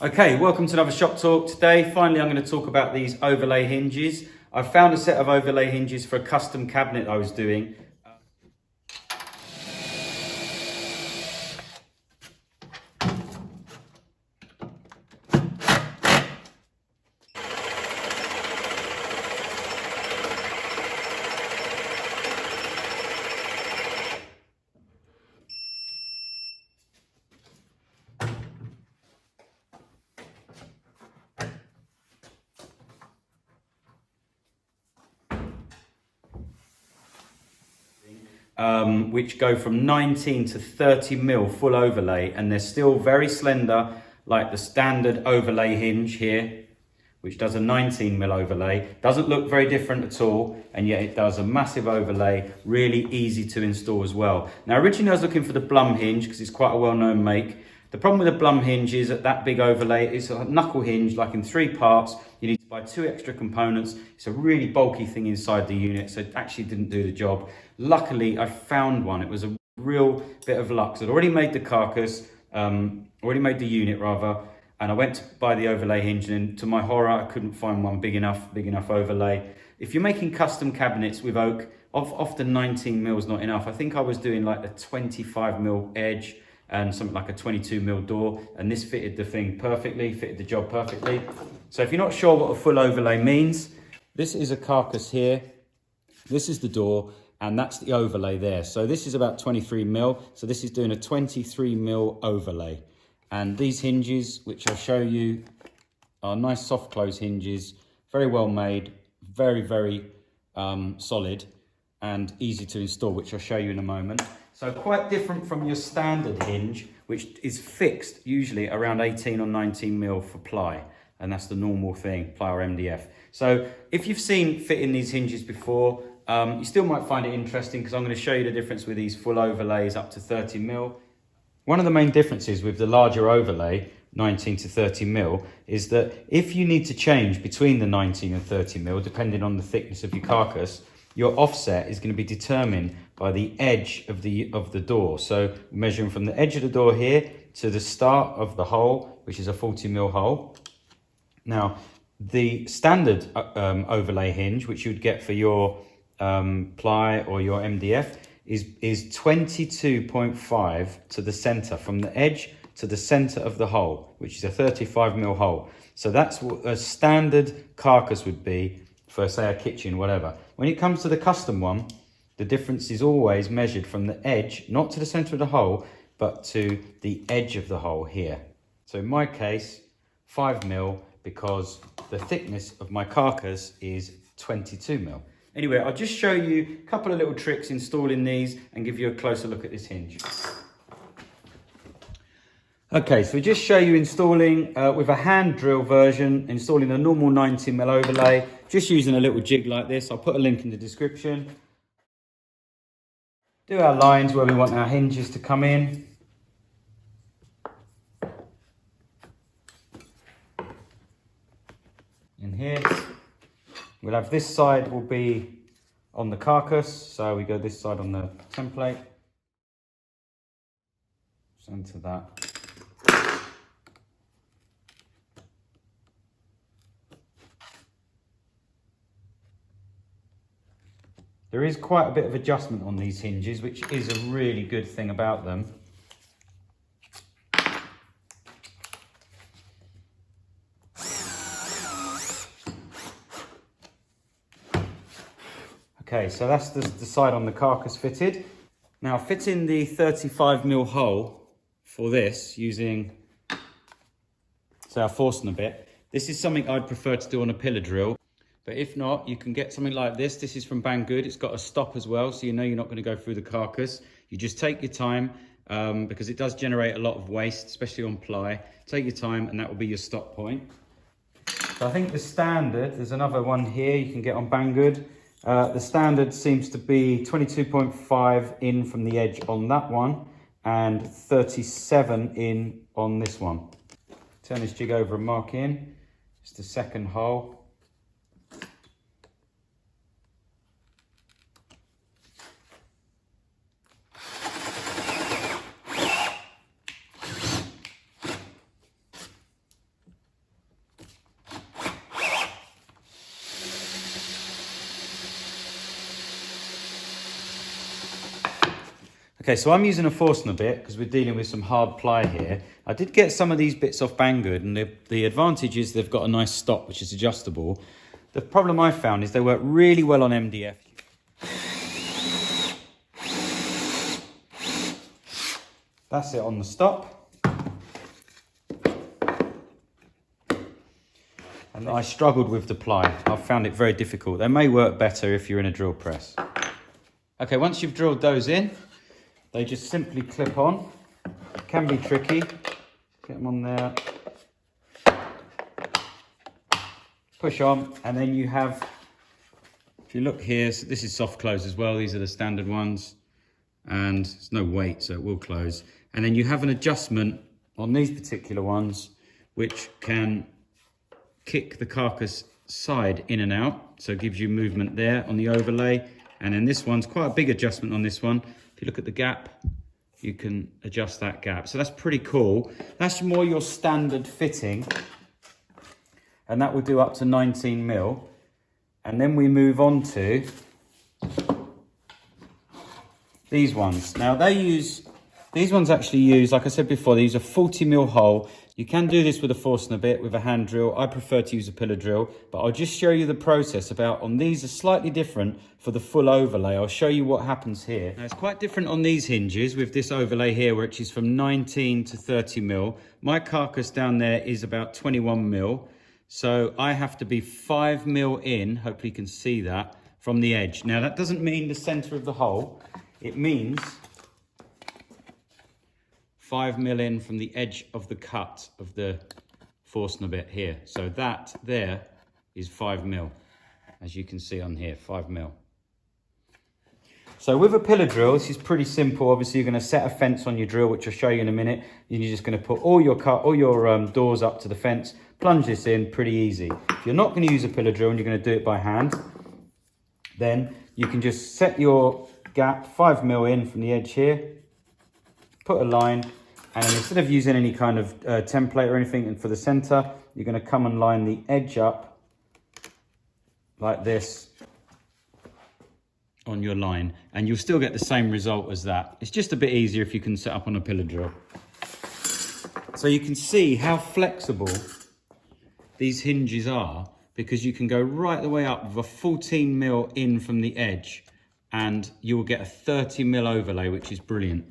Okay, welcome to another Shop Talk. Today, finally, I'm going to talk about these overlay hinges. I found a set of overlay hinges for a custom cabinet I was doing. Which go from 19 to 30 mil full overlay, and they're still very slender, like the standard overlay hinge here, which does a 19 mil overlay. Doesn't look very different at all, and yet it does a massive overlay, really easy to install as well. Now, originally I was looking for the Blum hinge because it's quite a well-known make. The problem with the Blum hinge is that big overlay is a knuckle hinge, like in 3 parts. You need to buy 2 extra components. It's a really bulky thing inside the unit, so it actually didn't do the job. Luckily, I found one. It was a real bit of luck. So I'd already made the carcass, already made the unit rather, and I went to buy the overlay hinge, and to my horror, I couldn't find one big enough overlay. If you're making custom cabinets with oak, often 19 mil is not enough. I think I was doing like a 25 mil edge and something like a 22 mil door, and this fitted the thing perfectly, fitted the job perfectly. So if you're not sure what a full overlay means, this is a carcass here, this is the door, and that's the overlay there. So this is about 23 mil, so this is doing a 23 mil overlay. And these hinges, which I'll show you, are nice soft close hinges, very well made, very solid and easy to install, which I'll show you in a moment. So quite different from your standard hinge, which is fixed usually around 18 or 19 mil for ply. And that's the normal thing, ply or MDF. So if you've seen fitting these hinges before, you still might find it interesting because I'm going to show you the difference with these full overlays up to 30 mil. One of the main differences with the larger overlay, 19 to 30 mil, is that if you need to change between the 19 and 30 mil, depending on the thickness of your carcass, your offset is going to be determined by the edge of the door. So measuring from the edge of the door here to the start of the hole, which is a 40 mil hole. Now, the standard overlay hinge, which you'd get for your ply or your MDF, is 22.5 to the center, from the edge to the center of the hole, which is a 35 mil hole. So that's what a standard carcass would be for, say, a kitchen, whatever. When it comes to the custom one, the difference is always measured from the edge, not to the center of the hole, but to the edge of the hole here. So in my case, 5 mil, because the thickness of my carcass is 22 mil. Anyway, I'll just show you a couple of little tricks installing these and give you a closer look at this hinge. Okay, so we just show you installing with a hand drill version, installing a normal 19 mil overlay, just using a little jig like this. I'll put a link in the description. Do our lines where we want our hinges to come in. In here. We'll have this side will be on the carcass, so we go this side on the template. Center that. There is quite a bit of adjustment on these hinges, which is a really good thing about them. Okay, so that's the side on the carcass fitted. Now, fitting the 35 mil hole for this using, say, our Forstner bit. This is something I'd prefer to do on a pillar drill. But if not, you can get something like this. This is from BangGood. It's got a stop as well, so you know you're not going to go through the carcass. You just take your time because it does generate a lot of waste, especially on ply. Take your time, and that will be your stop point. So I think the standard, there's another one here you can get on BangGood. The standard seems to be 22.5 in from the edge on that one and 37 in on this one. Turn this jig over and mark in. It's the second hole. Okay, so I'm using a Forstner bit because we're dealing with some hard ply here. I did get some of these bits off BangGood, and the advantage is they've got a nice stop which is adjustable. The problem I found is they work really well on MDF. That's it on the stop. And I struggled with the ply. I found it very difficult. They may work better if you're in a drill press. Okay, once you've drilled those in, they just simply clip on. It can be tricky. Get them on there. Push on, and then you have, if you look here, so this is soft close as well. These are the standard ones, and there's no weight, so it will close. And then you have an adjustment on these particular ones, which can kick the carcass side in and out, so it gives you movement there on the overlay. And then this one's quite a big adjustment on this one. If you look at the gap, you can adjust that gap. So that's pretty cool. That's more your standard fitting, and that will do up to 19 mil. And then we move on to these ones. Now these ones actually use, like I said before, these are 40 mil hole. You can do this with a Forstner bit, with a hand drill. I prefer to use a pillar drill, but I'll just show you the process about, on these are slightly different for the full overlay. I'll show you what happens here. Now it's quite different on these hinges with this overlay here, which is from 19 to 30 mil. My carcass down there is about 21 mil. So I have to be 5 mil in, hopefully you can see that, from the edge. Now that doesn't mean the center of the hole. It means 5 mil in from the edge of the cut of the Forstner bit here. So that there is 5 mil, as you can see on here, 5 mil. So with a pillar drill, this is pretty simple. Obviously, you're going to set a fence on your drill, which I'll show you in a minute. And you're just going to put all your doors up to the fence, plunge this in, pretty easy. If you're not going to use a pillar drill and you're going to do it by hand, then you can just set your gap 5 mil in from the edge here, put a line, and then instead of using any kind of template or anything, and for the center, you're going to come and line the edge up like this on your line, and you'll still get the same result as that. It's just a bit easier if you can set up on a pillar drill. So you can see how flexible these hinges are, because you can go right the way up with a 14 mil in from the edge, and you will get a 30 mil overlay, which is brilliant.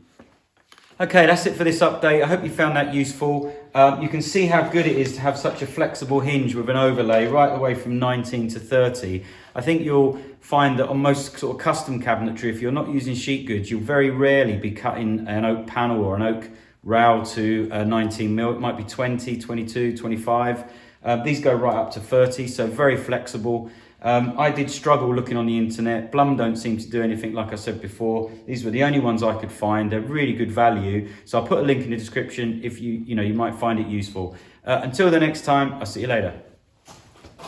Okay, that's it for this update. I hope you found that useful. You can see how good it is to have such a flexible hinge with an overlay right the way from 19 to 30. I think you'll find that on most sort of custom cabinetry, if you're not using sheet goods, you'll very rarely be cutting an oak panel or an oak rail to 19 mil. It might be 20, 22, 25. These go right up to 30, so very flexible. I did struggle looking on the internet. Blum don't seem to do anything, like I said before. These were the only ones I could find. They're really good value. So I'll put a link in the description if you might find it useful. Until the next time, I'll see you later.